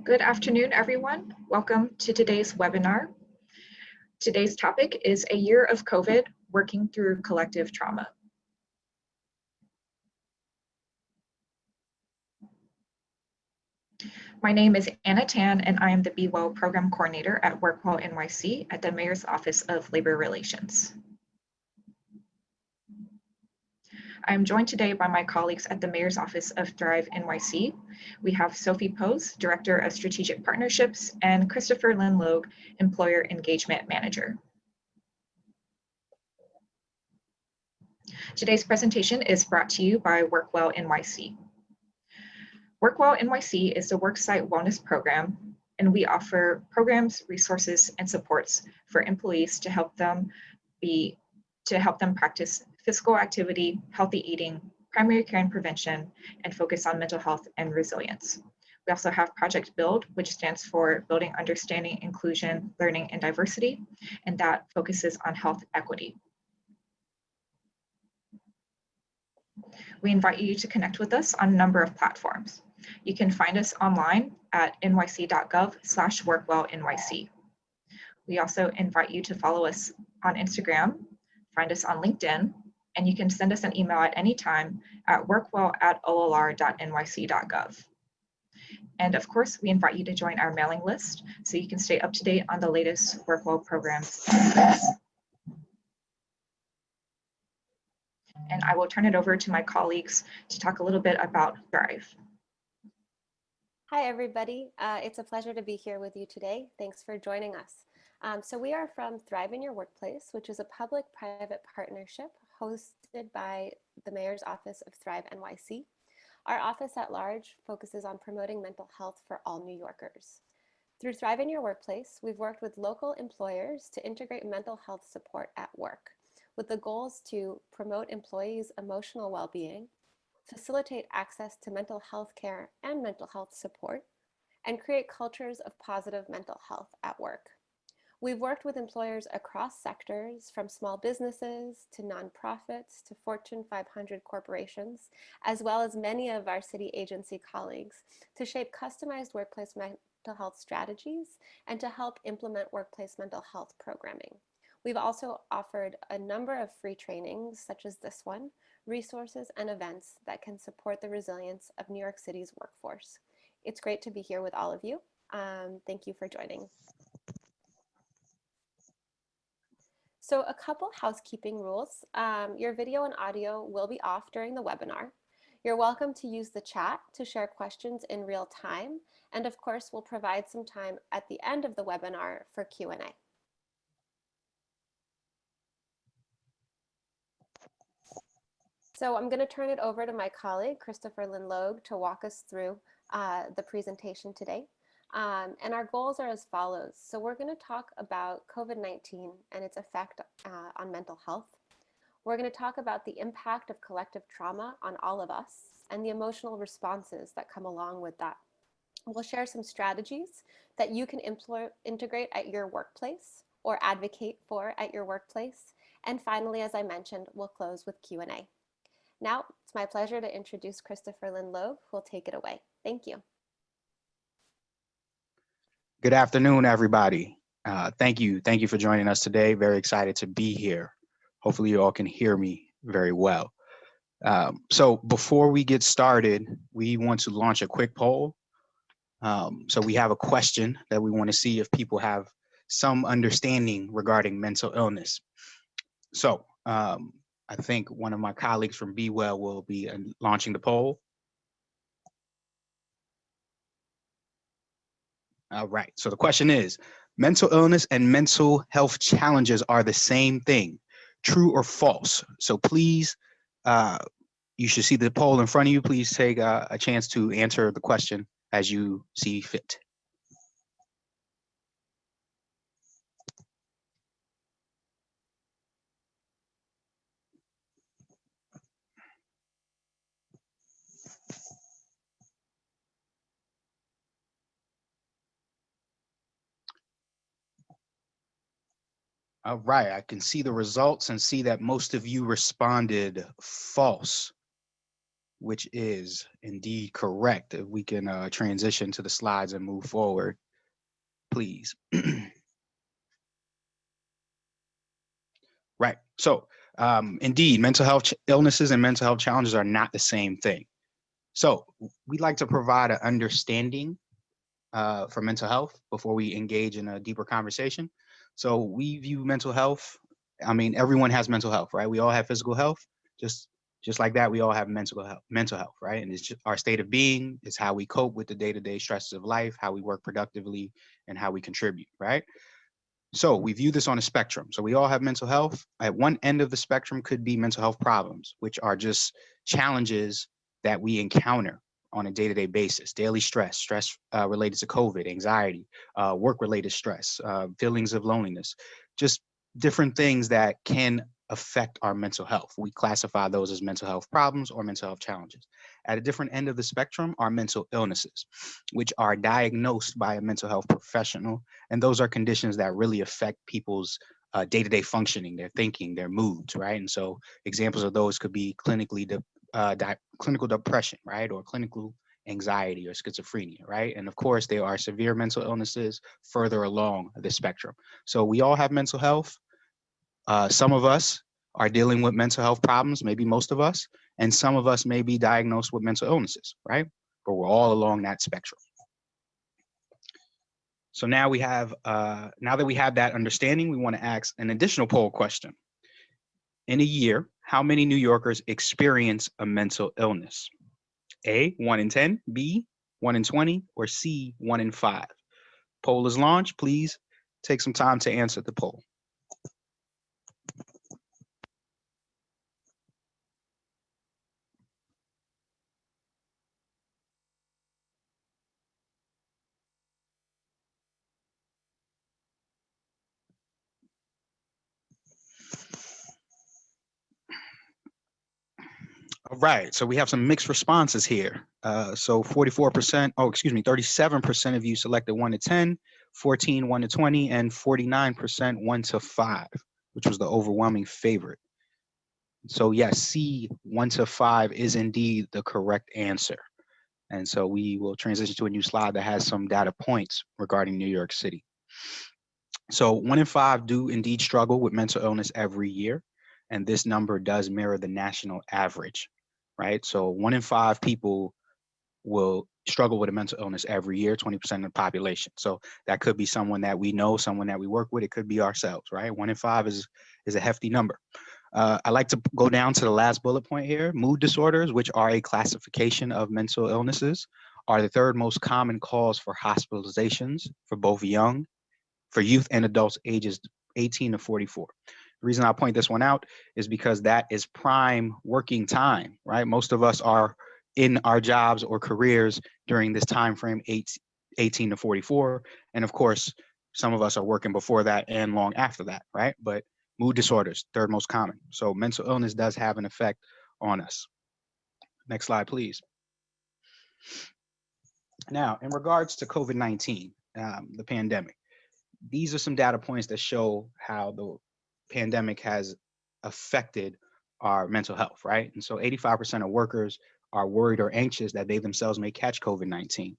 Good afternoon, everyone. Welcome to today's webinar. Today's topic is a year of COVID, working through collective trauma. My name is Anna Tan, and I am the BeWell Program Coordinator at WorkWell NYC at the Mayor's Office of Labor Relations. I'm joined today by my colleagues at the Mayor's Office of ThriveNYC. We have Sophie Pose, Director of Strategic Partnerships, and Christopher Lynn-Logue, Employer Engagement Manager. Today's presentation is brought to you by WorkWell NYC. WorkWell NYC is a worksite wellness program, and we offer programs, resources, and supports for employees to help them practice physical activity, healthy eating, primary care and prevention, and focus on mental health and resilience. We also have Project Build, which stands for Building Understanding, Inclusion, Learning, and Diversity, and that focuses on health equity. We invite you to connect with us on a number of platforms. You can find us online at nyc.gov/workwellnyc. We also invite you to follow us on Instagram, find us on LinkedIn, and you can send us an email at any time at workwell@olr.nyc.gov. And of course, we invite you to join our mailing list so you can stay up to date on the latest WorkWell programs. And I will turn it over to my colleagues to talk a little bit about Thrive. Hi, everybody. It's a pleasure to be here with you today. Thanks for joining us. So we are from Thrive in Your Workplace, which is a public-private partnership hosted by the Mayor's Office of ThriveNYC. Our office at large focuses on promoting mental health for all New Yorkers. Through Thrive in Your Workplace, we've worked with local employers to integrate mental health support at work, with the goals to promote employees' emotional well-being, facilitate access to mental health care and mental health support, and create cultures of positive mental health at work. We've worked with employers across sectors, from small businesses to nonprofits to Fortune 500 corporations, as well as many of our city agency colleagues, to shape customized workplace mental health strategies and to help implement workplace mental health programming. We've also offered a number of free trainings, such as this one, resources and events that can support the resilience of New York City's workforce. It's great to be here with all of you. Thank you for joining. So a couple housekeeping rules. Your video and audio will be off during the webinar. You're welcome to use the chat to share questions in real time. And of course, we'll provide some time at the end of the webinar for Q&A. So I'm going to turn it over to my colleague, Christopher Lynn-Logue, to walk us through the presentation today. And our goals are as follows. So we're going to talk about COVID-19 and its effect on mental health. We're going to talk about the impact of collective trauma on all of us and the emotional responses that come along with that. We'll share some strategies that you can integrate at your workplace or advocate for at your workplace. And finally, as I mentioned, we'll close with Q&A. Now, it's my pleasure to introduce Christopher Lynn-Logue, who will take it away. Thank you. Good afternoon, everybody. Thank you for joining us today. Very excited to be here. Hopefully you all can hear me very well. So before we get started, we want to launch a quick poll. So we have a question that we want to see if people have some understanding regarding mental illness. So I think one of my colleagues from BeWell will be launching the poll. All right, so the question is, mental illness and mental health challenges are the same thing, true or false? So please, you should see the poll in front of you. Please take a chance to answer the question as you see fit. All right, I can see the results and see that most of you responded false. which is indeed correct. If we can transition to the slides and move forward, please. Right. So indeed, mental health illnesses and mental health challenges are not the same thing. So we'd like to provide an understanding for mental health before we engage in a deeper conversation. So we view mental health, I mean, everyone has mental health, right? We all have physical health, just like that, we all have mental health, right? And it's just our state of being, it's how we cope with the day-to-day stresses of life, how we work productively, and how we contribute, right? So we view this on a spectrum. So we all have mental health. At one end of the spectrum could be mental health problems, which are just challenges that we encounter on a day-to-day basis. Daily stress related to COVID, anxiety, work-related stress, feelings of loneliness, just different things that can affect our mental health. We classify those as mental health problems or mental health challenges. At a different end of the spectrum are mental illnesses, which are diagnosed by a mental health professional, and those are conditions that really affect people's day-to-day functioning, their thinking, their moods, right? And so examples of those could be clinical depression, right? Or clinical anxiety or schizophrenia, right? And of course, there are severe mental illnesses further along the spectrum. So we all have mental health. Some of us are dealing with mental health problems, maybe most of us, and some of us may be diagnosed with mental illnesses, right? But we're all along that spectrum. So now we have, now that we have that understanding, we want to ask an additional poll question. In a year, how many New Yorkers experience a mental illness? A, 1 in 10, B, 1 in 20, or C, 1 in 5? Poll is launched. Please take some time to answer the poll. All right, so we have some mixed responses here. So 44%, 37% of you selected 1 to 10, 14, 1 to 20, and 49% 1 to 5, which was the overwhelming favorite. So yes, C, 1 to 5 is indeed the correct answer. And so we will transition to a new slide that has some data points regarding New York City. So 1 in 5 do indeed struggle with mental illness every year. And this number does mirror the national average, right? So 1 in 5 people will struggle with a mental illness every year, 20% of the population. So that could be someone that we know, someone that we work with. It could be ourselves, right? 1 in 5 is a hefty number. I like to go down to the last bullet point here. Mood disorders, which are a classification of mental illnesses, are the third most common cause for hospitalizations for both youth and adults ages 18 to 44. The reason I point this one out is because that is prime working time, right? Most of us are in our jobs or careers during this time frame, 18 to 44. And of course, some of us are working before that and long after that, right? But mood disorders, third most common. So mental illness does have an effect on us. Next slide, please. Now, in regards to COVID-19, the pandemic, these are some data points that show how the pandemic has affected our mental health, right? And so 85% of workers are worried or anxious that they themselves may catch COVID-19,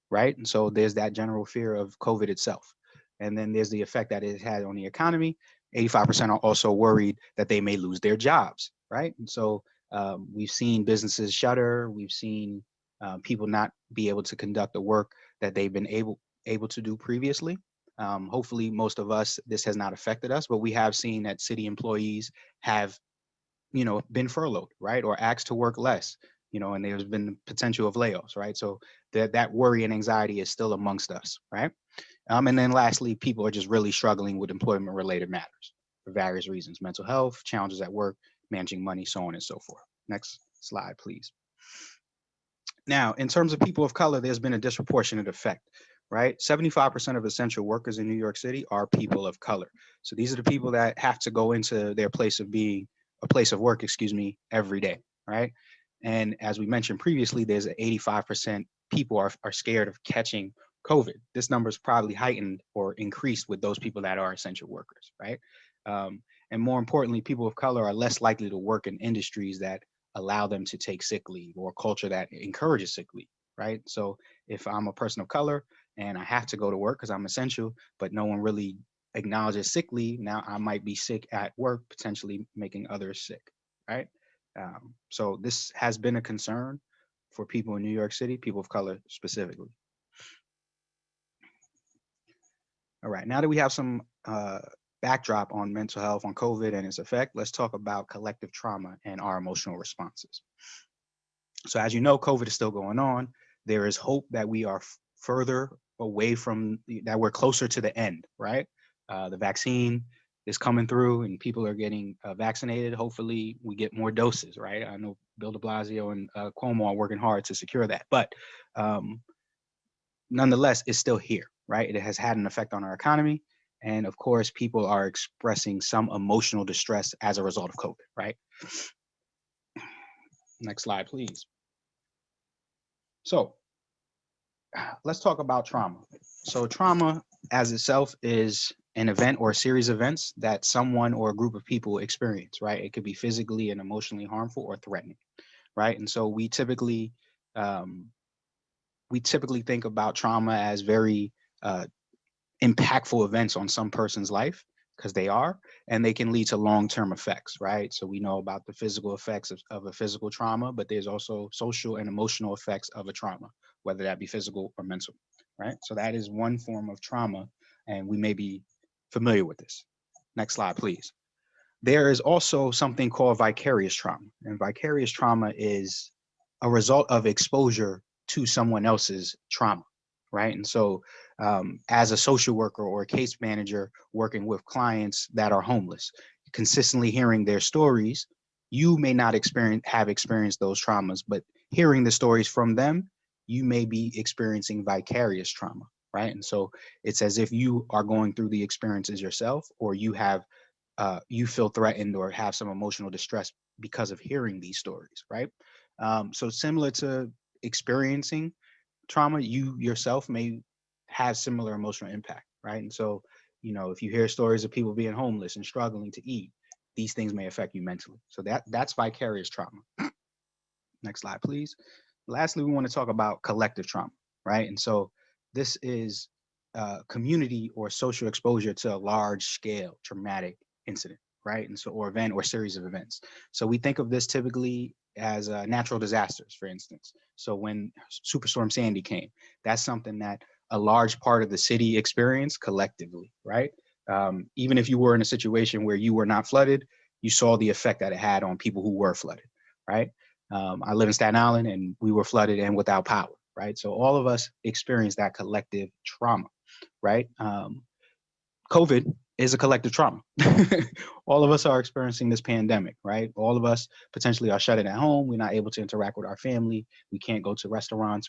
right? And so there's that general fear of COVID itself. And then there's the effect that it had on the economy. 85% are also worried that they may lose their jobs, right? And so we've seen businesses shutter. We've seen people not be able to conduct the work that they've been able to do previously. Hopefully most of us, this has not affected us, but we have seen that city employees have, been furloughed, right? Or asked to work less, and there's been potential of layoffs, right? So that worry and anxiety is still amongst us, right? And then lastly, people are just really struggling with employment related matters for various reasons: mental health, challenges at work, managing money, so on and so forth. Next slide, please. Now, in terms of people of color, there's been a disproportionate effect, right? 75% of essential workers in New York City are people of color. So these are the people that have to go into their place of being, a place of work, every day, right? And as we mentioned previously, there's 85% people are scared of catching COVID. This number is probably heightened or increased with those people that are essential workers, right? And more importantly, people of color are less likely to work in industries that allow them to take sick leave, or a culture that encourages sick leave, right? So if I'm a person of color and I have to go to work because I'm essential, but no one really acknowledges sick leave, now I might be sick at work, potentially making others sick, right? So this has been a concern for people in New York City, people of color specifically. All right, now that we have some backdrop on mental health, on COVID and its effect, let's talk about collective trauma and our emotional responses. So as you know, COVID is still going on. There is hope that we are further away from, that we're closer to the end, right? The vaccine is coming through and people are getting vaccinated. Hopefully we get more doses, right? I know Bill de Blasio and Cuomo are working hard to secure that, but nonetheless, it's still here, right? It has had an effect on our economy. And of course, people are expressing some emotional distress as a result of COVID, right? Next slide, please. So let's talk about trauma. So trauma as itself is an event or a series of events that someone or a group of people experience, right? It could be physically and emotionally harmful or threatening, right? And so we typically think about trauma as very impactful events on some person's life, because they are, and they can lead to long-term effects, right? So we know about the physical effects of a physical trauma, but there's also social and emotional effects of a trauma, whether that be physical or mental, right? So that is one form of trauma, and we may be familiar with this. Next slide, please. There is also something called vicarious trauma, and vicarious trauma is a result of exposure to someone else's trauma, right? And so as a social worker or a case manager working with clients that are homeless, consistently hearing their stories, you may not have experienced those traumas, but hearing the stories from them, you may be experiencing vicarious trauma, right? And so it's as if you are going through the experiences yourself, or you have you feel threatened or have some emotional distress because of hearing these stories, right? So similar to experiencing trauma, you yourself may have similar emotional impact, right? And so, you know, if you hear stories of people being homeless and struggling to eat, these things may affect you mentally. So that's vicarious trauma. Next slide, please. Lastly, we want to talk about collective trauma, right? And so this is community or social exposure to a large scale traumatic incident, right? And so, or event or series of events. So we think of this typically as natural disasters, for instance. So when Superstorm Sandy came, that's something that a large part of the city experienced collectively, right? Even if you were in a situation where you were not flooded, you saw the effect that it had on people who were flooded, right? I live in Staten Island and we were flooded and without power, right? So all of us experienced that collective trauma, right? COVID is a collective trauma. All of us are experiencing this pandemic, right? All of us potentially are shut in at home. We're not able to interact with our family. We can't go to restaurants.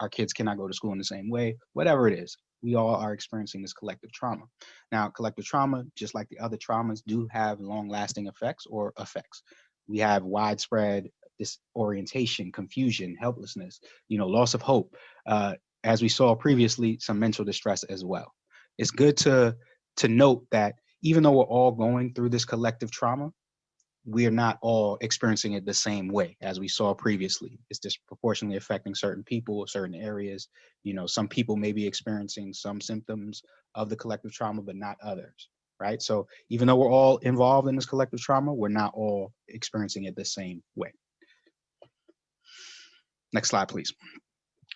Our kids cannot go to school in the same way, whatever it is. We all are experiencing this collective trauma. Now, collective trauma, just like the other traumas, do have long-lasting effects or effects. We have widespread disorientation, confusion, helplessness, loss of hope. As we saw previously, some mental distress as well. It's good to note that even though we're all going through this collective trauma, we are not all experiencing it the same way as we saw previously. It's disproportionately affecting certain people or certain areas. Some people may be experiencing some symptoms of the collective trauma, but not others, right? So even though we're all involved in this collective trauma, we're not all experiencing it the same way. Next slide, please.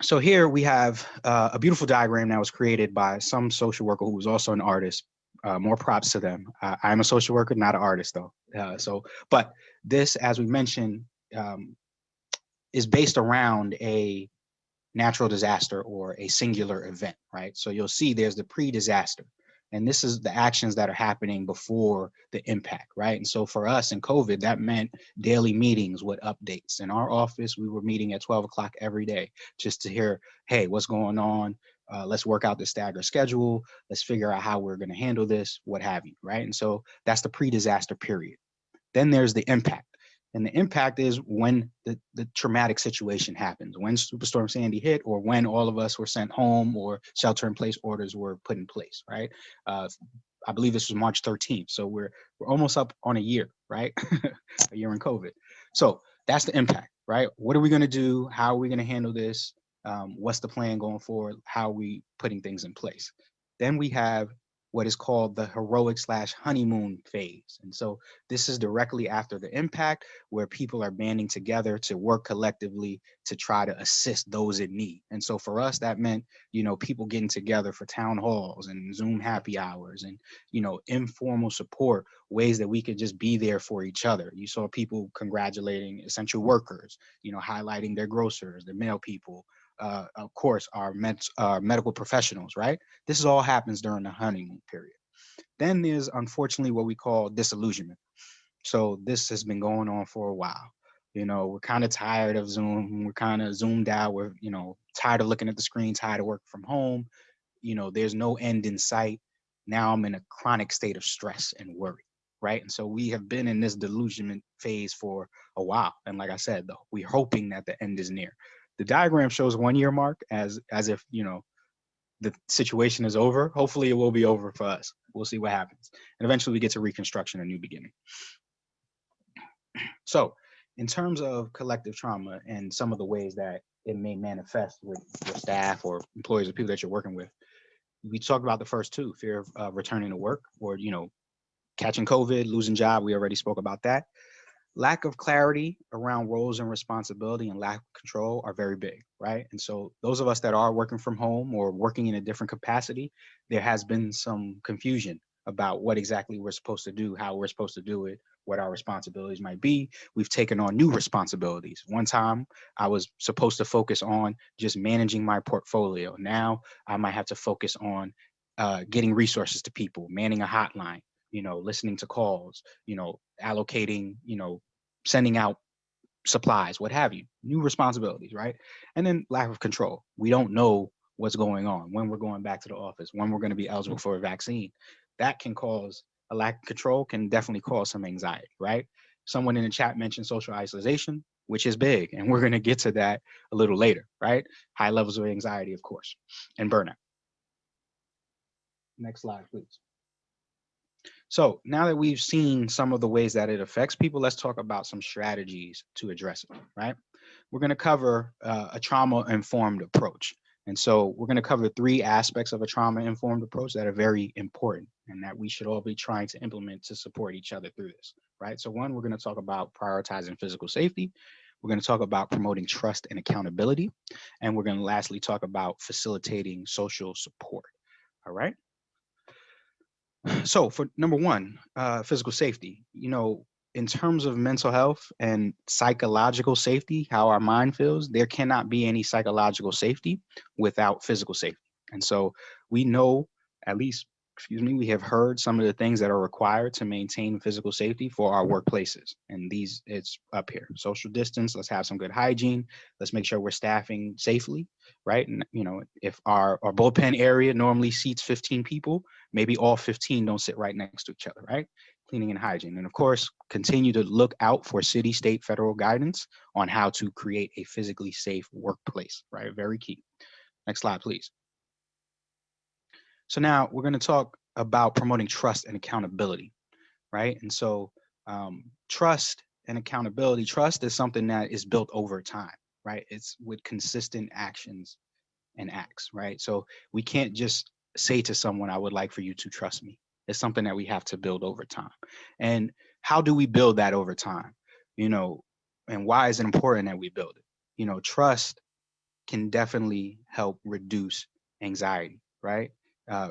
So here we have a beautiful diagram that was created by some social worker who was also an artist. More props to them. I'm a social worker, not an artist though. But this, as we mentioned, is based around a natural disaster or a singular event, right? So you'll see there's the pre-disaster. And this is the actions that are happening before the impact, right? And so for us in COVID, that meant daily meetings with updates. In our office, we were meeting at 12 o'clock every day just to hear, hey, what's going on? Let's work out the staggered schedule. Let's figure out how we're going to handle this, what have you, right? And so that's the pre-disaster period. Then there's the impact. And the impact is when the traumatic situation happens, when Superstorm Sandy hit, or when all of us were sent home or shelter-in-place orders were put in place, right? I believe this was March 13th. So we're almost up on a year, right? A year in COVID. So that's the impact, right? What are we going to do? How are we going to handle this? What's the plan going forward? How are we putting things in place? Then we have what is called the heroic/honeymoon phase. And so this is directly after the impact, where people are banding together to work collectively to try to assist those in need. And so for us, that meant, people getting together for town halls and Zoom happy hours and, informal support, ways that we could just be there for each other. You saw people congratulating essential workers, highlighting their grocers, the mail people, of course, our medical professionals, right? This all happens during the honeymoon period. Then there's unfortunately what we call disillusionment. So this has been going on for a while. We're kind of tired of Zoom. We're kind of zoomed out. We're, tired of looking at the screen, tired of work from home. There's no end in sight. Now I'm in a chronic state of stress and worry, right? And so we have been in this delusionment phase for a while. And like I said, though, we're hoping that the end is near. The diagram shows 1 year mark as if, the situation is over. Hopefully it will be over for us. We'll see what happens. And eventually we get to reconstruction, a new beginning. So in terms of collective trauma and some of the ways that it may manifest with your staff or employees or people that you're working with, we talked about the first two: fear of returning to work, or, catching COVID, losing job. We already spoke about that. Lack of clarity around roles and responsibility and lack of control are very big, right? And so those of us that are working from home or working in a different capacity, there has been some confusion about what exactly we're supposed to do, how we're supposed to do it, what our responsibilities might be. We've taken on new responsibilities. One time I was supposed to focus on just managing my portfolio. Now I might have to focus on getting resources to people, manning a hotline, listening to calls, allocating, sending out supplies, what have you, new responsibilities, right? And then lack of control. We don't know what's going on, when we're going back to the office, when we're going to be eligible for a vaccine. That can cause a lack of control, can definitely cause some anxiety, right? Someone in the chat mentioned social isolation, which is big. And we're going to get to that a little later, right? High levels of anxiety, of course, and burnout. Next slide, please. So now that we've seen some of the ways that it affects people, let's talk about some strategies to address it, right? We're going to cover a trauma-informed approach. And so we're going to cover 3 aspects of a trauma-informed approach that are very important and that we should all be trying to implement to support each other through this, right? So one, we're going to talk about prioritizing physical safety. We're going to talk about promoting trust and accountability. And we're going to lastly talk about facilitating social support, all right? So for number one, physical safety, in terms of mental health and psychological safety, how our mind feels, there cannot be any psychological safety without physical safety. And so we know, at least, we have heard some of the things that are required to maintain physical safety for our workplaces. And these, it's up here: social distance, let's have some good hygiene, let's make sure we're staffing safely, right? And if our bullpen area normally seats 15 people, maybe all 15 don't sit right next to each other, right? Cleaning and hygiene. And of course, continue to look out for city, state, federal guidance on how to create a physically safe workplace, right? Very key. Next slide, please. So now we're going to talk about promoting trust and accountability, right? And so trust and accountability. Trust is something that is built over time, right? It's with consistent actions and acts, right? So we can't just say to someone, I would like for you to trust me. It's something that we have to build over time. And how do we build that over time? And why is it important that we build it? Trust can definitely help reduce anxiety, right?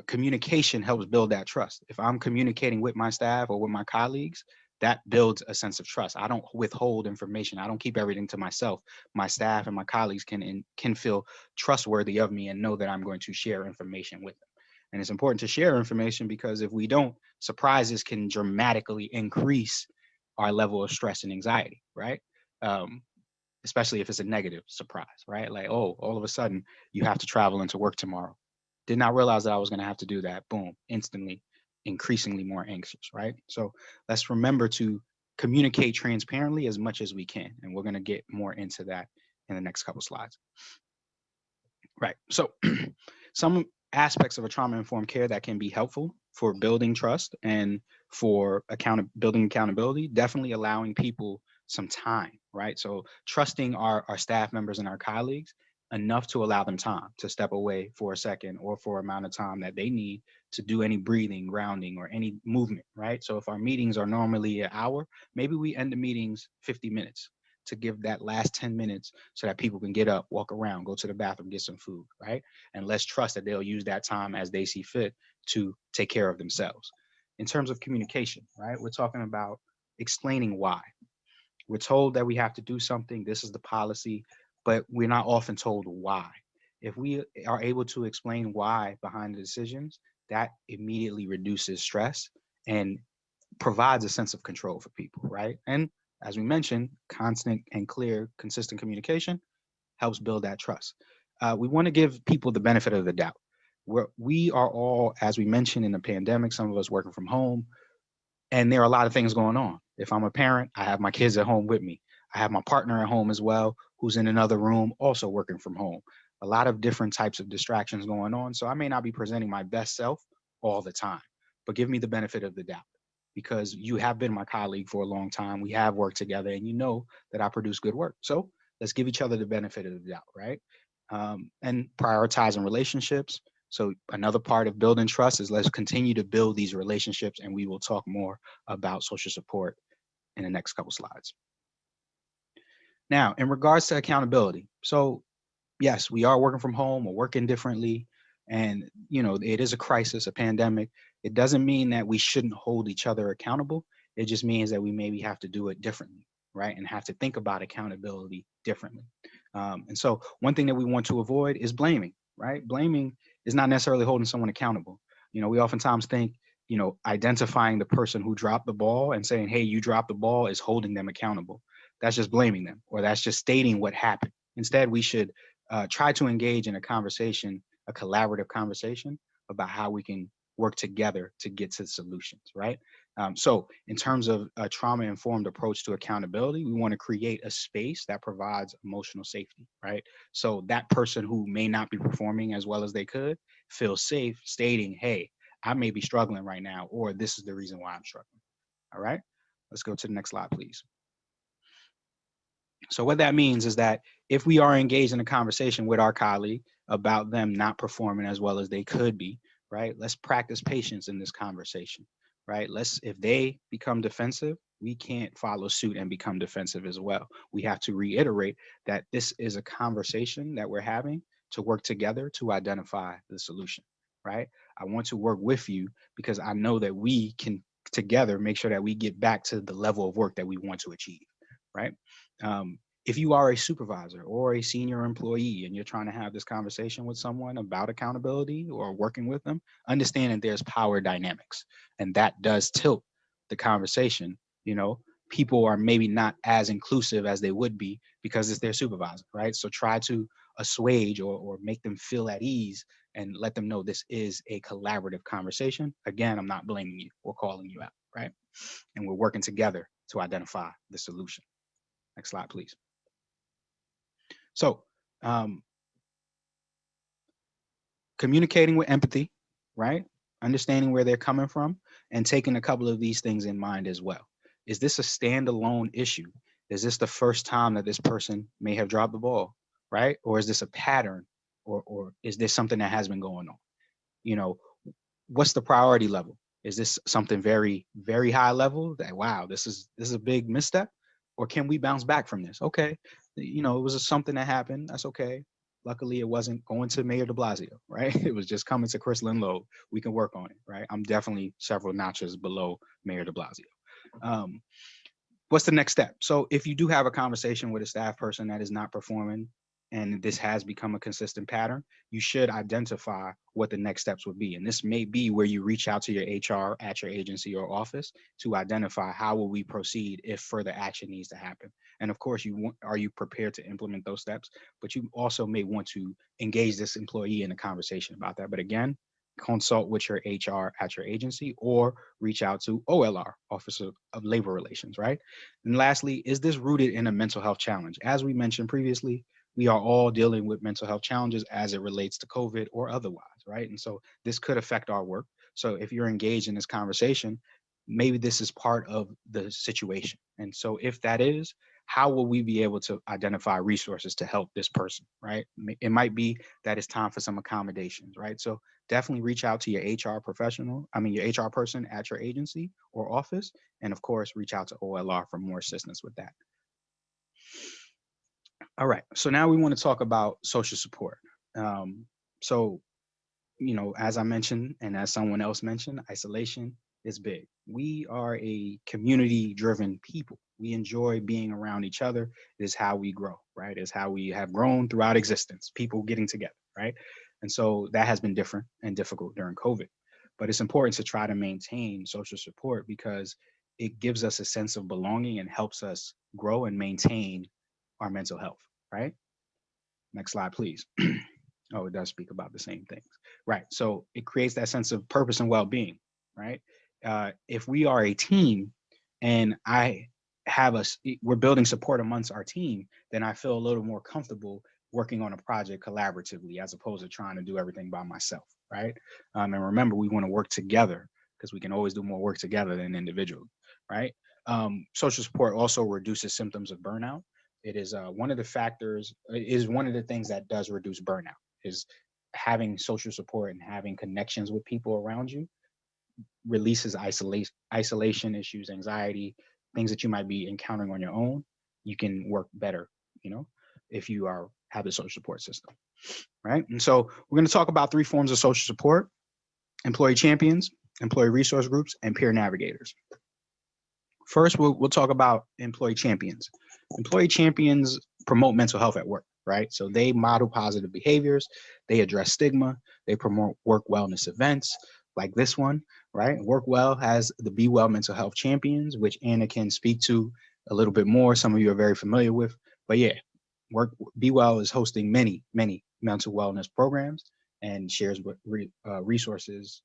Communication helps build that trust. If I'm communicating with my staff or with my colleagues, that builds a sense of trust. I don't withhold information. I don't keep everything to myself. My staff and my colleagues can feel trustworthy of me and know that I'm going to share information with them. And it's important to share information because if we don't, surprises can dramatically increase our level of stress and anxiety, right? Especially if it's a negative surprise, right? Like, oh, all of a sudden you have to travel into work tomorrow. Did not realize that I was going to have to do that. Boom, instantly, increasingly more anxious, right? So let's remember to communicate transparently as much as we can. And we're going to get more into that in the next couple slides. Right. So some aspects of a trauma-informed care that can be helpful for building trust and for building accountability, definitely allowing people some time, right? So trusting our staff members and our colleagues enough to allow them time to step away for a second or for amount of time that they need to do any breathing, grounding, or any movement, right? So if our meetings are normally an hour, maybe we end the meetings 50 minutes to give that last 10 minutes so that people can get up, walk around, go to the bathroom, get some food, right? And let's trust that they'll use that time as they see fit to take care of themselves. In terms of communication, right? We're talking about explaining why. We're told that we have to do something, this is the policy, but we're not often told why. If we are able to explain why behind the decisions, that immediately reduces stress and provides a sense of control for people, right? And as we mentioned, constant and clear, consistent communication helps build that trust. We want to give people the benefit of the doubt. We are all, as we mentioned, in the pandemic, some of us working from home, and there are a lot of things going on. If I'm a parent, I have my kids at home with me. I have my partner at home as well, who's in another room, also working from home. A lot of different types of distractions going on. So I may not be presenting my best self all the time, but give me the benefit of the doubt because you have been my colleague for a long time. We have worked together and you know that I produce good work. So let's give each other the benefit of the doubt, right? And prioritizing relationships. So another part of building trust is let's continue to build these relationships, and we will talk more about social support in the next couple slides. Now, in regards to accountability, so yes, we are working from home or working differently, and you know it is a crisis, a pandemic. It doesn't mean that we shouldn't hold each other accountable. It just means that we maybe have to do it differently, right? And have to think about accountability differently. And so one thing that we want to avoid is blaming, right? Blaming is not necessarily holding someone accountable. You know, we oftentimes think, you know, identifying the person who dropped the ball and saying, hey, you dropped the ball is holding them accountable. That's just blaming them, or that's just stating what happened. Instead, we should try to engage in a conversation, a collaborative conversation about how we can work together to get to solutions, right? So in terms of a trauma-informed approach to accountability, we want to create a space that provides emotional safety, right? So that person who may not be performing as well as they could feels safe stating, hey, I may be struggling right now, or this is the reason why I'm struggling, all right? Let's go to the next slide, please. So what that means is that if we are engaged in a conversation with our colleague about them not performing as well as they could be, right? Let's practice patience in this conversation, right? If they become defensive, we can't follow suit and become defensive as well. We have to reiterate that this is a conversation that we're having to work together to identify the solution, right? I want to work with you because I know that we can together make sure that we get back to the level of work that we want to achieve, right? If you are a supervisor or a senior employee and you're trying to have this conversation with someone about accountability or working with them, understand that there's power dynamics, and that does tilt the conversation. You know, people are maybe not as inclusive as they would be because it's their supervisor, right? So try to assuage or make them feel at ease and let them know this is a collaborative conversation. Again, I'm not blaming you or calling you out, right? And we're working together to identify the solution. Next slide, please. So communicating with empathy, right? Understanding where they're coming from and taking a couple of these things in mind as well. Is this a standalone issue? Is this the first time that this person may have dropped the ball, right? Or is this a pattern, or is this something that has been going on? You know, what's the priority level? Is this something very, very high level that, wow, this is a big misstep? Or can we bounce back from this? Okay, you know, it was something that happened. That's okay. Luckily, it wasn't going to Mayor de Blasio, right? It was just coming to Chris Linlow. We can work on it, right? I'm definitely several notches below Mayor de Blasio. What's the next step? So if you do have a conversation with a staff person that is not performing and this has become a consistent pattern, you should identify what the next steps would be. And this may be where you reach out to your HR at your agency or office to identify how will we proceed if further action needs to happen. And of course, are you prepared to implement those steps? But you also may want to engage this employee in a conversation about that. But again, consult with your HR at your agency or reach out to OLR, Office of Labor Relations, right? And lastly, is this rooted in a mental health challenge? As we mentioned previously, we are all dealing with mental health challenges as it relates to COVID or otherwise, right? And so this could affect our work. So if you're engaged in this conversation, maybe this is part of the situation. And so if that is, how will we be able to identify resources to help this person, right? It might be that it's time for some accommodations, right? So definitely reach out to your HR professional, your HR person at your agency or office. And of course, reach out to OLR for more assistance with that. All right, so now we want to talk about social support. So, as I mentioned, and as someone else mentioned, isolation is big. We are a community-driven people. We enjoy being around each other. It is how we grow, right? It's how we have grown throughout existence, people getting together, right? And so that has been different and difficult during COVID. But it's important to try to maintain social support because it gives us a sense of belonging and helps us grow and maintain our mental health, right? Next slide, please. Oh, it does speak about the same things, right? So it creates that sense of purpose and well-being, right? If we are a team and we're building support amongst our team, then I feel a little more comfortable working on a project collaboratively as opposed to trying to do everything by myself, right? And remember, we want to work together because we can always do more work together than individually, right? Social support also reduces symptoms of burnout. It is one of the things that does reduce burnout, is having social support and having connections with people around you releases isolation issues, anxiety, things that you might be encountering on your own. You can work better, if you have the social support system, right? And so we're going to talk about 3 forms of social support: employee champions, employee resource groups, and peer navigators. First, we'll talk about employee champions. Employee champions promote mental health at work, right? So they model positive behaviors, they address stigma, they promote work wellness events like this one, right? WorkWell has the Be Well mental health champions, which Anna can speak to a little bit more. Some of you are very familiar with, but yeah, Be Well is hosting many mental wellness programs and shares resources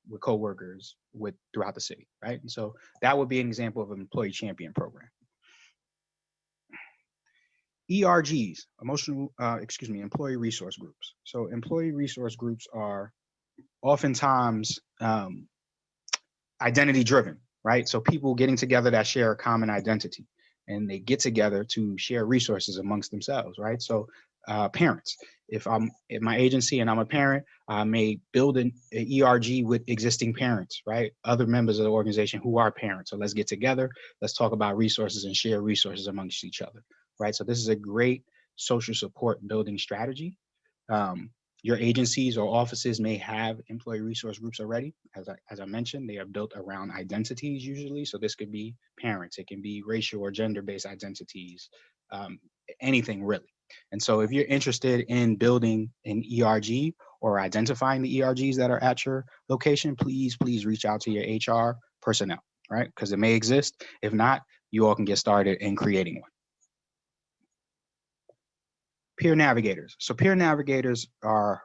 with coworkers throughout the city, right? And so that would be an example of an employee champion program. ERGs, employee resource groups. So employee resource groups are oftentimes identity driven, right? So people getting together that share a common identity, and they get together to share resources amongst themselves, right? So parents, if I'm at my agency and I'm a parent, I may build an ERG with existing parents, right? Other members of the organization who are parents. So let's get together, let's talk about resources and share resources amongst each other, right? So this is a great social support building strategy. Your agencies or offices may have employee resource groups already. As I mentioned, they are built around identities usually. So this could be parents, it can be racial or gender-based identities, anything really. And so if you're interested in building an ERG or identifying the ERGs that are at your location, please reach out to your HR personnel, right? Because it may exist. If not, you all can get started in creating one. Peer navigators. So peer navigators are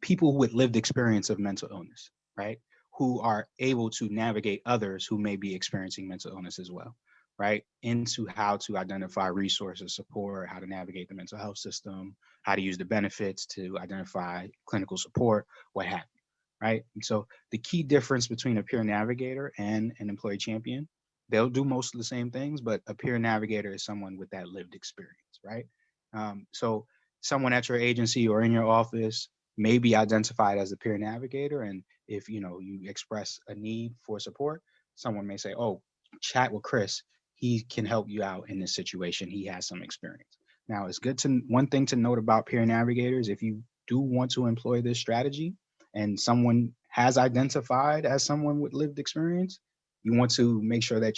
people with lived experience of mental illness, right? Who are able to navigate others who may be experiencing mental illness as well, right? Into how to identify resources, support, how to navigate the mental health system, how to use the benefits to identify clinical support, what have you, right? And so the key difference between a peer navigator and an employee champion, they'll do most of the same things, but a peer navigator is someone with that lived experience, right? So someone at your agency or in your office may be identified as a peer navigator, and if you express a need for support, someone may say, oh, chat with Chris, he can help you out in this situation, he has some experience. Now, it's one thing to note about peer navigators: if you do want to employ this strategy and someone has identified as someone with lived experience, you want to make sure that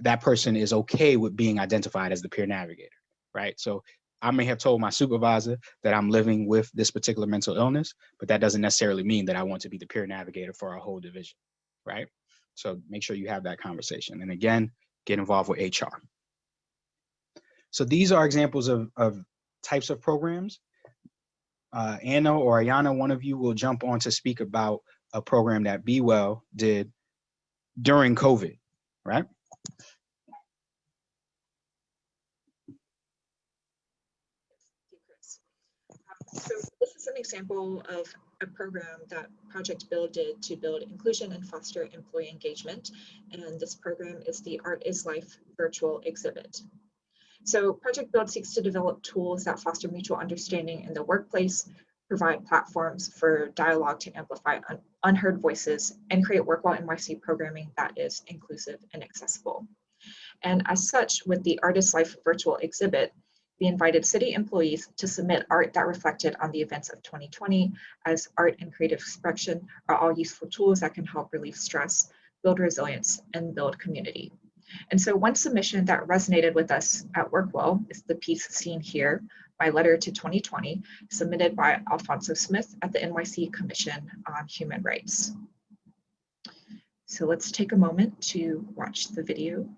that person is okay with being identified as the peer navigator, right? So I may have told my supervisor that I'm living with this particular mental illness, but that doesn't necessarily mean that I want to be the peer navigator for our whole division, right? So make sure you have that conversation. And again, get involved with HR. So these are examples of types of programs. Anna or Ayana, one of you will jump on to speak about a program that Be Well did during COVID, right? So this is is an example of a program that Project Build did to build inclusion and foster employee engagement. And this program is the Art is Life virtual exhibit. So Project Build seeks to develop tools that foster mutual understanding in the workplace, provide platforms for dialogue to amplify unheard voices, and create WorkWell NYC programming that is inclusive and accessible. And as such, with the Art is Life virtual exhibit, we invited city employees to submit art that reflected on the events of 2020, as art and creative expression are all useful tools that can help relieve stress, build resilience, and build community. And so one submission that resonated with us at WorkWell is the piece seen here, My Letter to 2020, submitted by Alfonso Smith at the NYC Commission on Human Rights. So let's take a moment to watch the video.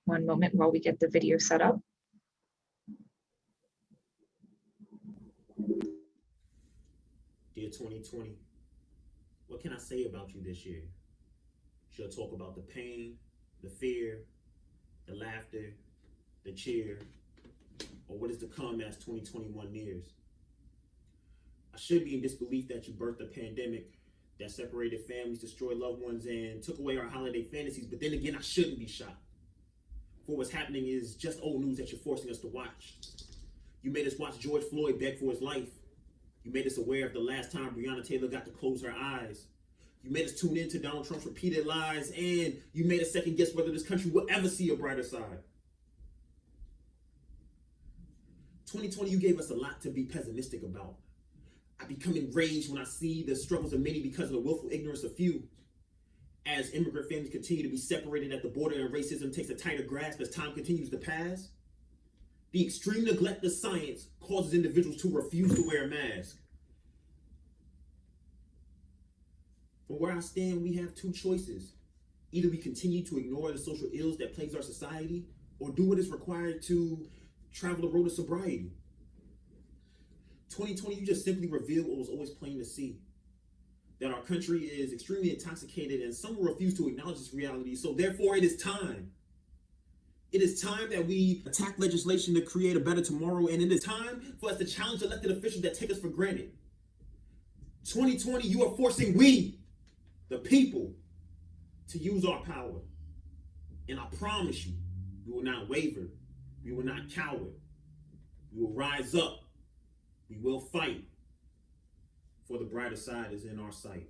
One moment while we get the video set up. Dear 2020, what can I say about you this year? Should I talk about the pain, the fear, the laughter, the cheer, or what is to come as 2021 nears? I should be in disbelief that you birthed a pandemic that separated families, destroyed loved ones, and took away our holiday fantasies, but then again, I shouldn't be shocked. For what's happening is just old news that you're forcing us to watch. You made us watch George Floyd beg for his life. You made us aware of the last time Breonna Taylor got to close her eyes. You made us tune in to Donald Trump's repeated lies, and you made us second guess whether this country will ever see a brighter side. 2020, you gave us a lot to be pessimistic about. I become enraged when I see the struggles of many because of the willful ignorance of few. As immigrant families continue to be separated at the border and racism takes a tighter grasp as time continues to pass, the extreme neglect of science causes individuals to refuse to wear a mask. From where I stand, we have two choices. Either we continue to ignore the social ills that plagues our society, or do what is required to travel the road of sobriety. 2020, you just simply revealed what was always plain to see. That our country is extremely intoxicated and some will refuse to acknowledge this reality. So therefore, it is time. It is time that we attack legislation to create a better tomorrow. And it is time for us to challenge elected officials that take us for granted. 2020, you are forcing we, the people, to use our power. And I promise you, we will not waver. We will not cower. We will rise up. We will fight. For the brighter side is in our sight.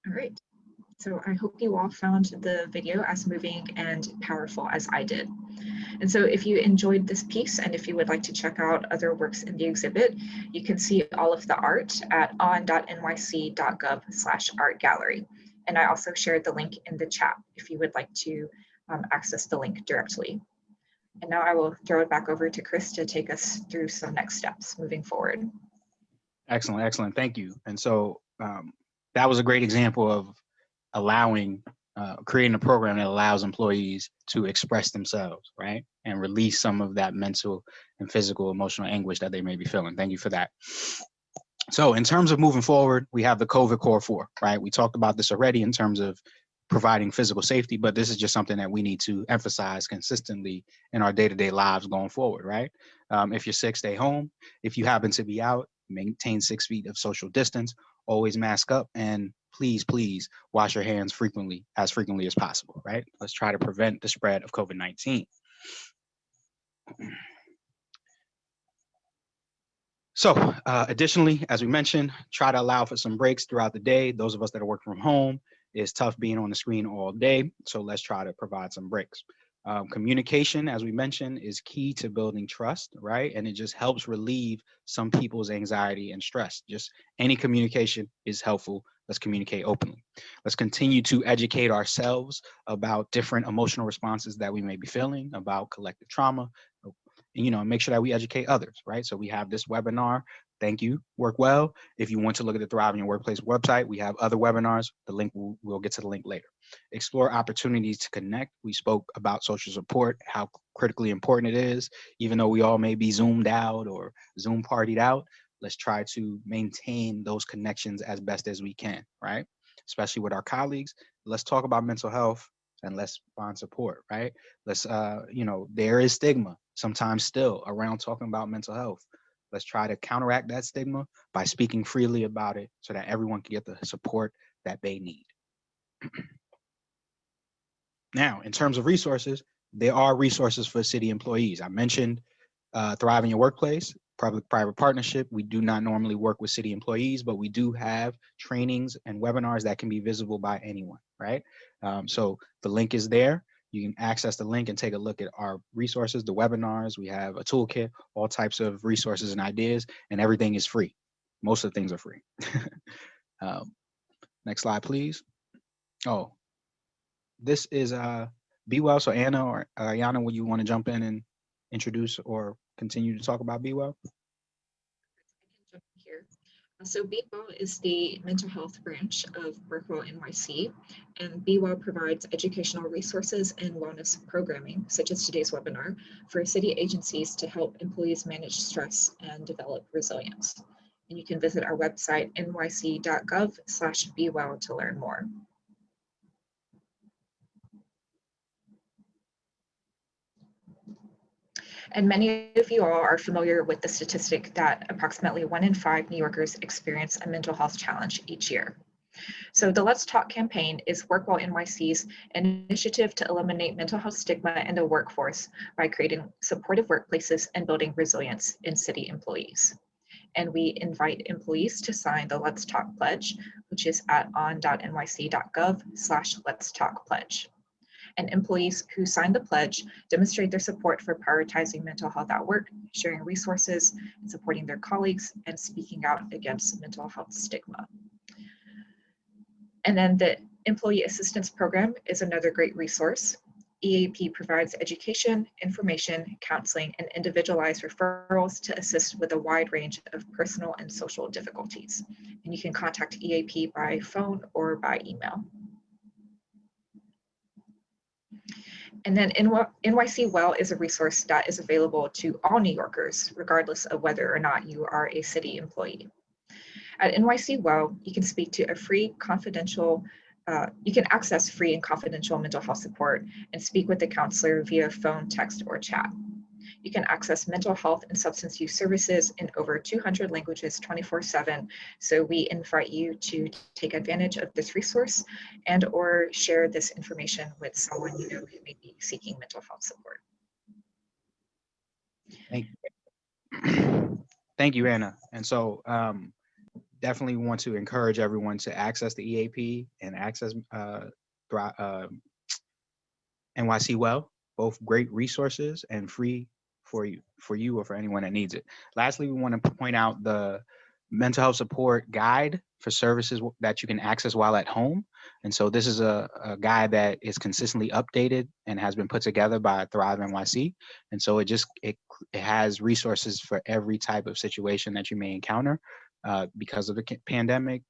All right. So I hope you all found the video as moving and powerful as I did. And so if you enjoyed this piece and if you would like to check out other works in the exhibit, you can see all of the art at on.nyc.gov/art gallery. And I also shared the link in the chat if you would like to access the link directly. And now I will throw it back over to Chris to take us through some next steps moving forward. Excellent, excellent. Thank you. And so that was a great example of creating a program that allows employees to express themselves, right? And release some of that mental and physical, emotional anguish that they may be feeling. Thank you for that. So in terms of moving forward, we have the COVID Core 4, right? We talked about this already in terms of providing physical safety, but this is just something that we need to emphasize consistently in our day-to-day lives going forward, right? If you're sick, stay home. If you happen to be out, maintain 6 feet of social distance, always mask up, and please, please wash your hands as frequently as possible, right? Let's try to prevent the spread of COVID-19. So additionally, as we mentioned, try to allow for some breaks throughout the day. Those of us that are working from home, it's tough being on the screen all day. So let's try to provide some breaks. Communication, as we mentioned, is key to building trust, right? And it just helps relieve some people's anxiety and stress. Just any communication is helpful. Let's communicate openly. Let's continue to educate ourselves about different emotional responses that we may be feeling, about collective trauma, and make sure that we educate others, right? So we have this webinar thank you, WorkWell. If you want to look at the Thrive in Your Workplace website, we have other webinars. The link, we'll get to the link later. Explore opportunities to connect. We spoke about social support, how critically important it is. Even though we all may be Zoomed out or Zoom partied out, let's try to maintain those connections as best as we can, right? Especially with our colleagues. Let's talk about mental health and let's find support, right? Let's, there is stigma sometimes still around talking about mental health. Let's try to counteract that stigma by speaking freely about it so that everyone can get the support that they need. Now, in terms of resources, there are resources for city employees. I mentioned Thrive in Your Workplace, public-private partnership. We do not normally work with city employees, but we do have trainings and webinars that can be visible by anyone, right? So the link is there. You can access the link and take a look at our resources, the webinars. We have a toolkit, all types of resources and ideas, and everything is free. Most of the things are free. Next slide, please. Oh, this is Be Well. So Anna or Yana, would you want to jump in and introduce or continue to talk about Be Well? I can jump in here. So Be Well is the mental health branch of WorkWell NYC, and Be Well provides educational resources and wellness programming, such as today's webinar, for city agencies to help employees manage stress and develop resilience. And you can visit our website, nyc.gov/bewell, to learn more. And many of you all are familiar with the statistic that approximately 1 in 5 New Yorkers experience a mental health challenge each year. So the Let's Talk campaign is WorkWell NYC's initiative to eliminate mental health stigma in the workforce by creating supportive workplaces and building resilience in city employees. And we invite employees to sign the Let's Talk pledge, which is at on.nyc.gov/Let's Talk pledge. And employees who sign the pledge demonstrate their support for prioritizing mental health at work, sharing resources, and supporting their colleagues, and speaking out against mental health stigma. And then the Employee Assistance Program is another great resource. EAP provides education, information, counseling, and individualized referrals to assist with a wide range of personal and social difficulties. And you can contact EAP by phone or by email. And then NYC Well is a resource that is available to all New Yorkers, regardless of whether or not you are a city employee. At NYC Well, you can speak to a free, confidential, you can access free and confidential mental health support and speak with a counselor via phone, text, or chat. You can access mental health and substance use services in over 200 languages 24/7. So we invite you to take advantage of this resource and or share this information with someone you know who may be seeking mental health support. Thank you. Thank you, Anna. And so definitely want to encourage everyone to access the EAP and access NYC Well, both great resources and free for you or for anyone that needs it. Lastly, we want to point out the mental health support guide for services that you can access while at home. And so this is a guide that is consistently updated and has been put together by ThriveNYC. And so it has resources for every type of situation that you may encounter because of the pandemic.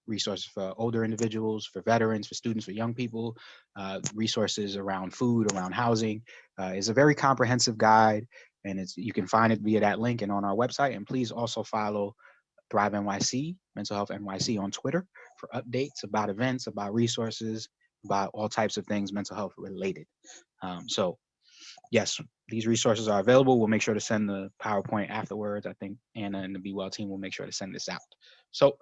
Resources for older individuals, for veterans, for students, for young people, resources around food, around housing. It's a very comprehensive guide, and you can find it via that link and on our website. And please also follow ThriveNYC, Mental Health NYC on Twitter for updates about events, about resources, about all types of things mental health related. So yes, these resources are available. We'll make sure to send the PowerPoint afterwards. I think Anna and the Be Well team will make sure to send this out. So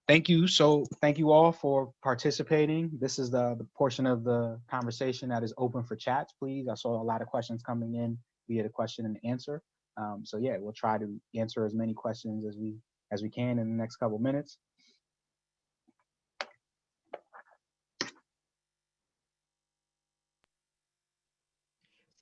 thank you. So thank you all for participating. This is the portion of the conversation that is open for chats, please. I saw a lot of questions coming in via the question and answer. So yeah, we'll try to answer as many questions as we can in the next couple minutes.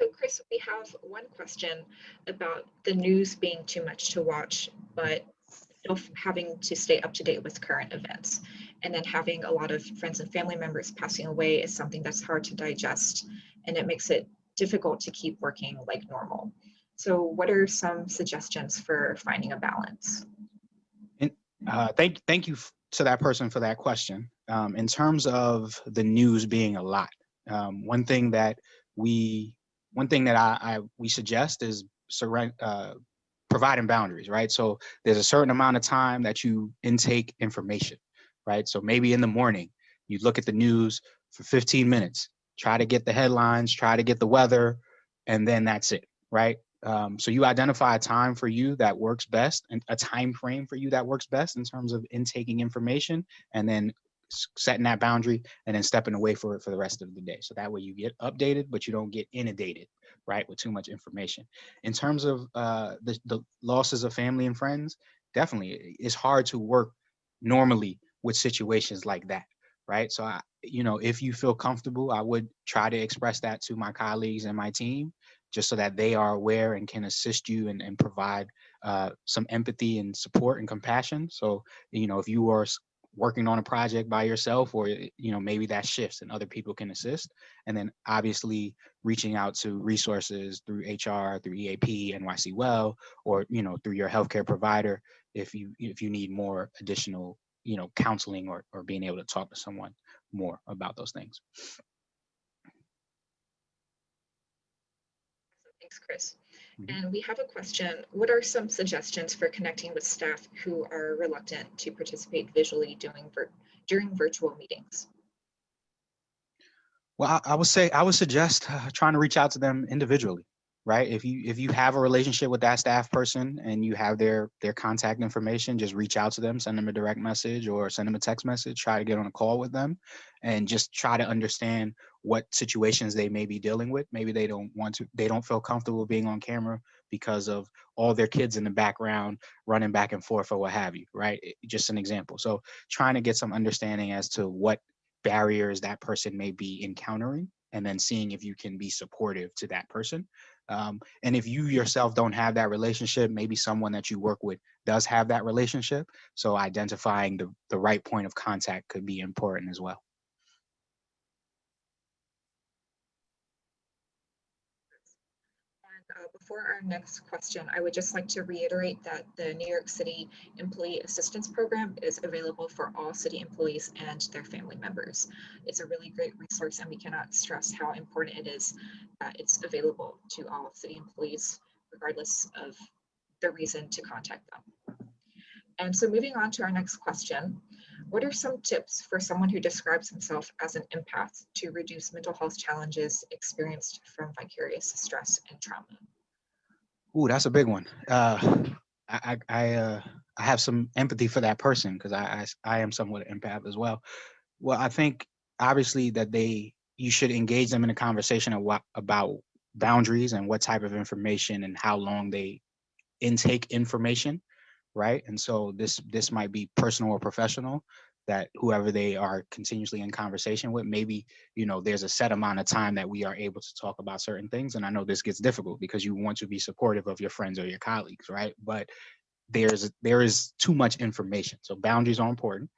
So Chris, we have one question about the news being too much to watch, but still having to stay up to date with current events. And then having a lot of friends and family members passing away is something that's hard to digest, and it makes it difficult to keep working like normal. So what are some suggestions for finding a balance? Thank you to that person for that question. In terms of the news being a lot, one thing that we suggest is providing boundaries, right? So there's a certain amount of time that you intake information, right? So maybe in the morning, you look at the news for 15 minutes, try to get the headlines, try to get the weather, and then that's it, right? So you identify a time for you that works best and a time frame for you that works best in terms of intaking information, and then setting that boundary and then stepping away for it for the rest of the day. So that way you get updated, but you don't get inundated, right, with too much information. In terms of the losses of family and friends, definitely it's hard to work normally with situations like that, right? So if you feel comfortable, I would try to express that to my colleagues and my team, just so that they are aware and can assist you and provide some empathy and support and compassion. So, if you are working on a project by yourself, or, maybe that shifts and other people can assist. And then obviously reaching out to resources through HR, through EAP, NYC Well, or, through your healthcare provider, if you need more additional, counseling or being able to talk to someone more about those things. Thanks, Chris. Mhm. And we have a question. What are some suggestions for connecting with staff who are reluctant to participate visually during virtual meetings? Well, I would suggest trying to reach out to them individually, right? If you have a relationship with that staff person and you have their contact information, just reach out to them, send them a direct message or send them a text message, try to get on a call with them, and just try to understand what situations they may be dealing with. Maybe they don't feel comfortable being on camera because of all their kids in the background running back and forth or what have you, right? Just an example. So trying to get some understanding as to what barriers that person may be encountering, and then seeing if you can be supportive to that person. And if you yourself don't have that relationship, maybe someone that you work with does have that relationship. So identifying the right point of contact could be important as well. And before our next question, I would just like to reiterate that the New York City Employee Assistance Program is available for all city employees and their family members. It's a really great resource, and we cannot stress how important it is that it's available to all city employees, regardless of the reason to contact them. And so moving on to our next question, what are some tips for someone who describes himself as an empath to reduce mental health challenges experienced from vicarious stress and trauma? Ooh, that's a big one. I have some empathy for that person because I am somewhat an empath as well. Well, I think obviously that you should engage them in a conversation about boundaries and what type of information and how long they intake information, right? And so this might be personal or professional, that whoever they are continuously in conversation with, maybe, there's a set amount of time that we are able to talk about certain things. And I know this gets difficult because you want to be supportive of your friends or your colleagues, right? But there is too much information. So boundaries are important.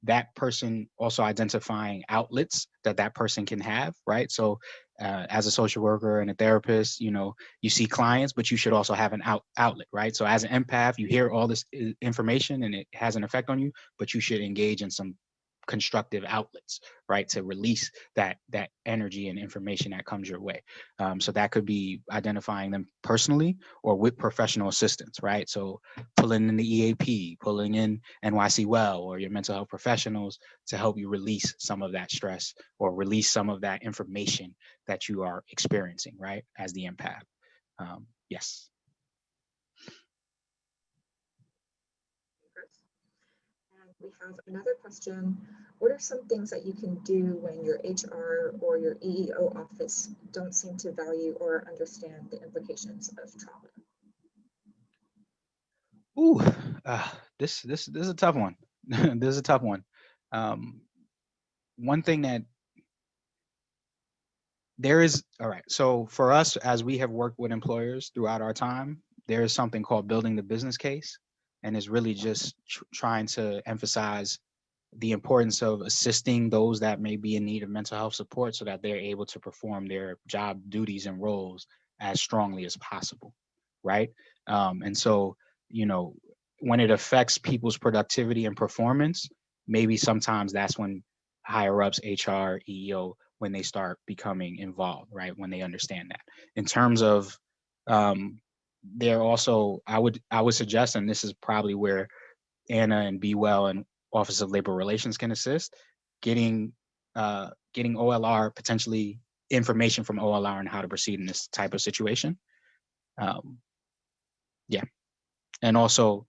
That person also identifying outlets that person can have, right? So as a social worker and a therapist, you see clients, but you should also have an outlet, right? So as an empath, you hear all this information and it has an effect on you, but you should engage in some constructive outlets, right, to release that energy and information that comes your way. So that could be identifying them personally or with professional assistance, right? So pulling in the EAP, pulling in NYC Well or your mental health professionals to help you release some of that stress or release some of that information that you are experiencing, right, as the empath. Yes. And we have another question. What are some things that you can do when your HR or your EEO office don't seem to value or understand the implications of trauma? Ooh, this is a tough one. This is a tough one. One thing that there is, all right. So for us, as we have worked with employers throughout our time, there is something called building the business case, and it's really just trying to emphasize the importance of assisting those that may be in need of mental health support so that they're able to perform their job duties and roles as strongly as possible, right? And so, you know, when it affects people's productivity and performance, maybe sometimes that's when higher ups, HR, EEO, when they start becoming involved, right? When they understand that. In terms of, they're also, I would suggest, and this is probably where Anna and Be Well and Office of Labor Relations can assist, getting OLR, potentially information from OLR on how to proceed in this type of situation. Yeah, and also,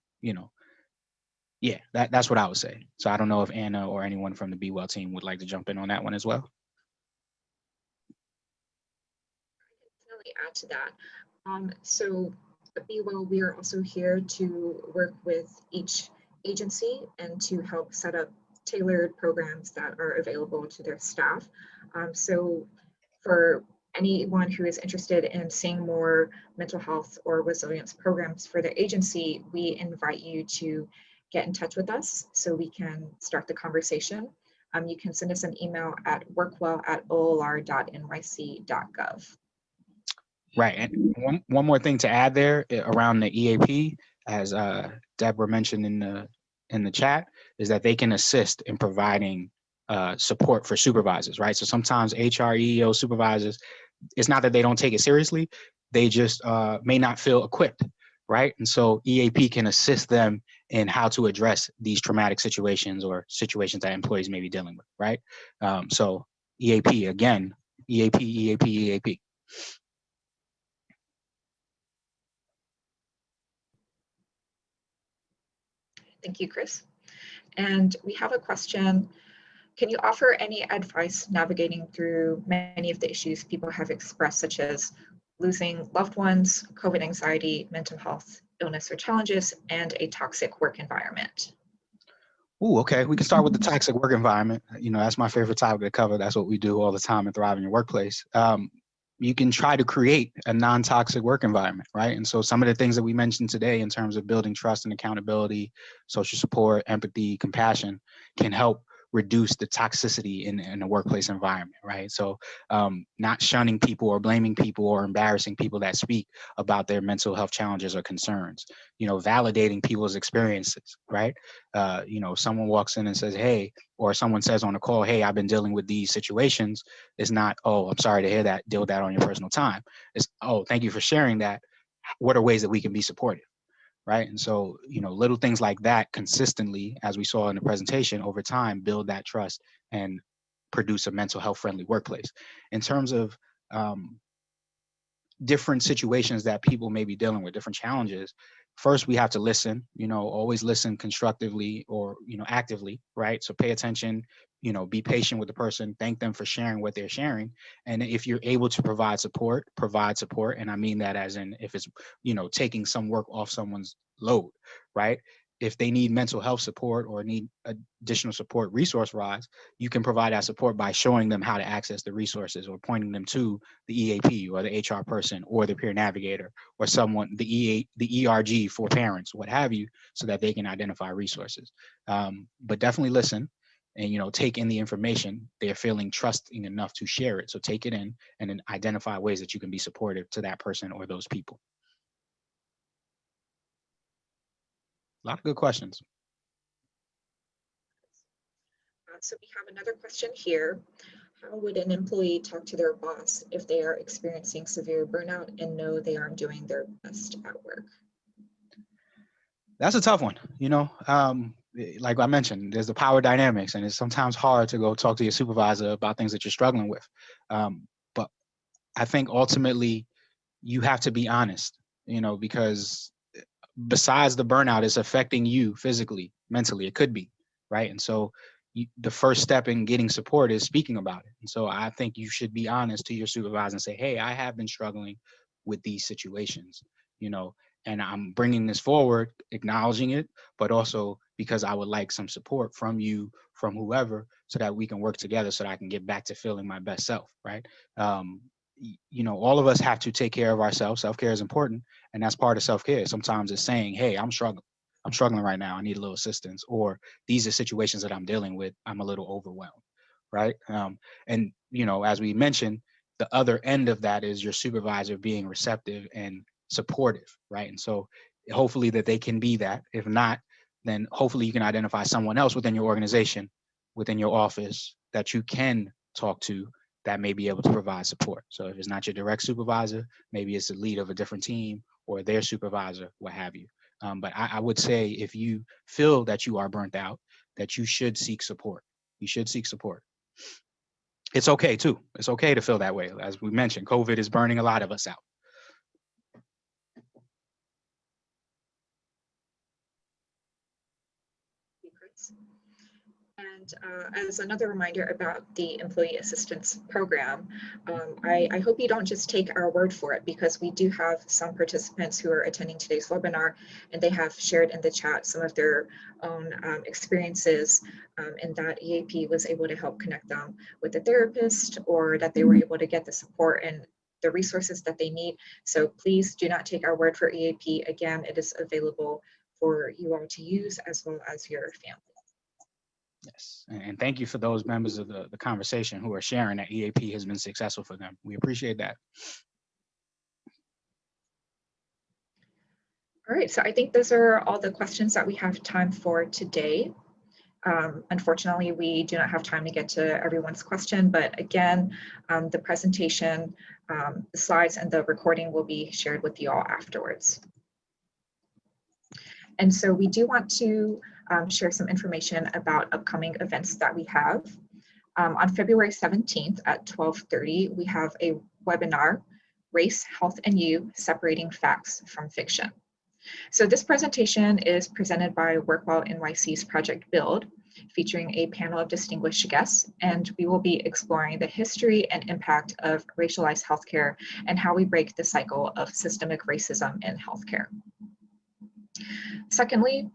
yeah, that's what I would say. So I don't know if Anna or anyone from the Be Well team would like to jump in on that one as well. Definitely add to that. So at Be Well, we are also here to work with each agency and to help set up tailored programs that are available to their staff. So for anyone who is interested in seeing more mental health or resilience programs for their agency, we invite you to get in touch with us so we can start the conversation. You can send us an email at workwell@olr.nyc.gov. Right, and one more thing to add there around the EAP, as Deborah mentioned in the chat, is that they can assist in providing support for supervisors, right? So sometimes HR, EEO supervisors, it's not that they don't take it seriously, they just may not feel equipped, right? And so EAP can assist them in how to address these traumatic situations or situations that employees may be dealing with, right? So EAP, again, EAP. Thank you, Chris. And we have a question. Can you offer any advice navigating through many of the issues people have expressed, such as losing loved ones, COVID anxiety, mental health, illness or challenges, and a toxic work environment? Ooh, okay. We can start with the toxic work environment. That's my favorite topic to cover. That's what we do all the time at Thrive in Your Workplace. You can try to create a non-toxic work environment, right? And so some of the things that we mentioned today in terms of building trust and accountability, social support, empathy, compassion can help reduce the toxicity in a workplace environment, right? So not shunning people or blaming people or embarrassing people that speak about their mental health challenges or concerns, validating people's experiences, right? Someone walks in and says, hey, or someone says on a call, hey, I've been dealing with these situations. It's not, oh, I'm sorry to hear that, deal with that on your personal time. It's, oh, thank you for sharing that. What are ways that we can be supportive? Right. And so, little things like that consistently, as we saw in the presentation, over time, build that trust and produce a mental health friendly workplace. In terms of different situations that people may be dealing with, different challenges, first we have to listen, always listen constructively or, actively, right? So pay attention, be patient with the person, thank them for sharing what they're sharing. And if you're able to provide support. And I mean that as in if it's, taking some work off someone's load, right? If they need mental health support or need additional support resource-wise, you can provide that support by showing them how to access the resources or pointing them to the EAP or the HR person or the peer navigator or someone, the ERG for parents, what have you, so that they can identify resources. But definitely listen and, take in the information. They're feeling trusting enough to share it. So take it in and then identify ways that you can be supportive to that person or those people. A lot of good questions. So we have another question here. How would an employee talk to their boss if they are experiencing severe burnout and know they aren't doing their best at work? That's a tough one. Like I mentioned, there's the power dynamics, and it's sometimes hard to go talk to your supervisor about things that you're struggling with. But I think ultimately you have to be honest, because besides the burnout, it's affecting you physically, mentally, it could be, right? And so the first step in getting support is speaking about it. And so I think you should be honest to your supervisor and say, hey, I have been struggling with these situations, and I'm bringing this forward, acknowledging it, but also because I would like some support from you, from whoever, so that we can work together so that I can get back to feeling my best self, right? All of us have to take care of ourselves. Self-care is important, and that's part of self-care. Sometimes it's saying, hey, I'm struggling right now. I need a little assistance, or these are situations that I'm dealing with. I'm a little overwhelmed, right? And, as we mentioned, the other end of that is your supervisor being receptive and supportive, right? And so hopefully that they can be that. If not, then hopefully you can identify someone else within your organization, within your office, that you can talk to that may be able to provide support. So if it's not your direct supervisor, maybe it's the lead of a different team or their supervisor, what have you. But I would say if you feel that you are burnt out, that you should seek support. You should seek support. It's okay too. It's okay to feel that way. As we mentioned, COVID is burning a lot of us out. And as another reminder about the Employee Assistance Program, I hope you don't just take our word for it, because we do have some participants who are attending today's webinar, and they have shared in the chat some of their own experiences, and that EAP was able to help connect them with a therapist, or that they were able to get the support and the resources that they need. So please do not take our word for EAP. Again, it is available for you all to use, as well as your family. Yes, and thank you for those members of the conversation who are sharing that EAP has been successful for them. We appreciate that. All right, so I think those are all the questions that we have time for today. Unfortunately, we do not have time to get to everyone's question, but again, the presentation, the slides, and the recording will be shared with you all afterwards. And so we do want to share some information about upcoming events that we have. On February 17th at 12:30, we have a webinar, Race, Health, and You, Separating Facts from Fiction. So this presentation is presented by WorkWell NYC's Project Build, featuring a panel of distinguished guests, and we will be exploring the history and impact of racialized healthcare and how we break the cycle of systemic racism in healthcare. Secondly,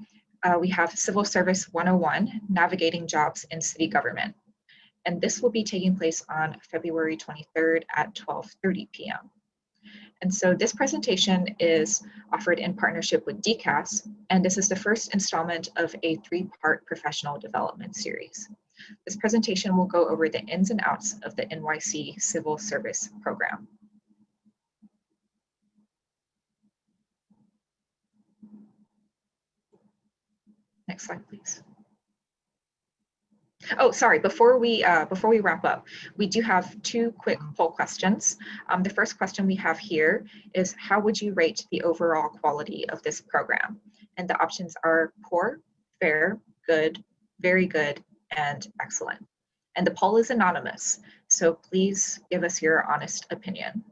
we have Civil Service 101, Navigating Jobs in City Government. And this will be taking place on February 23rd at 12:30 p.m. And so this presentation is offered in partnership with DCAS, and this is the first installment of a 3-part professional development series. This presentation will go over the ins and outs of the NYC Civil Service Program. Next slide, please. Oh, sorry, before we wrap up, we do have 2 quick poll questions. The first question we have here is, how would you rate the overall quality of this program? And the options are poor, fair, good, very good, and excellent. And the poll is anonymous, so please give us your honest opinion.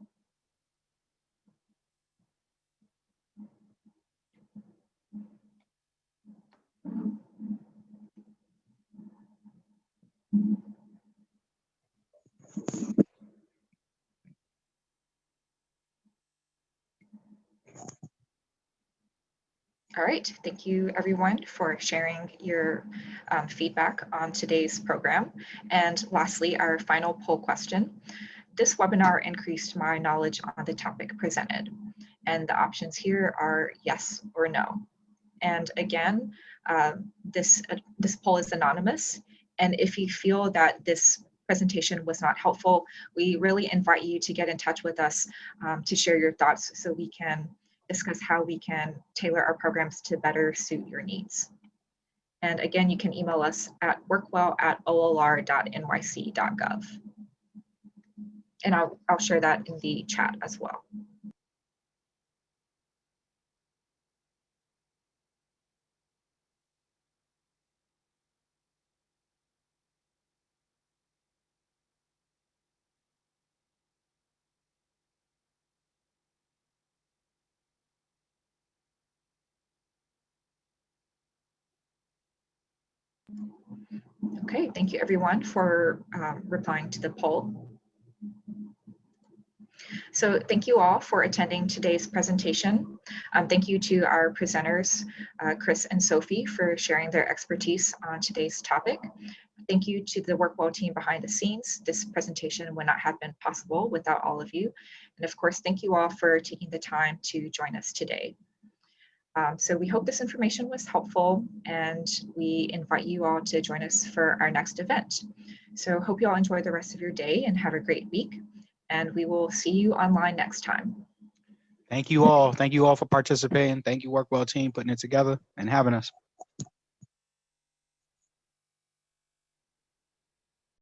All right, thank you everyone for sharing your feedback on today's program. And lastly, our final poll question. This webinar increased my knowledge on the topic presented. And the options here are yes or no. And again, this poll is anonymous. And if you feel that this presentation was not helpful, we really invite you to get in touch with us to share your thoughts so we can discuss how we can tailor our programs to better suit your needs. And again, you can email us at workwell@olr.nyc.gov. And I'll share that in the chat as well. Okay, thank you everyone for replying to the poll. So thank you all for attending today's presentation. Thank you to our presenters, Chris and Sophie, for sharing their expertise on today's topic. Thank you to the WorkWell team behind the scenes. This presentation would not have been possible without all of you. And of course, thank you all for taking the time to join us today. So we hope this information was helpful, and we invite you all to join us for our next event. So hope you all enjoy the rest of your day and have a great week, and we will see you online next time. Thank you all. Thank you all for participating. Thank you, WorkWell team, putting it together and having us.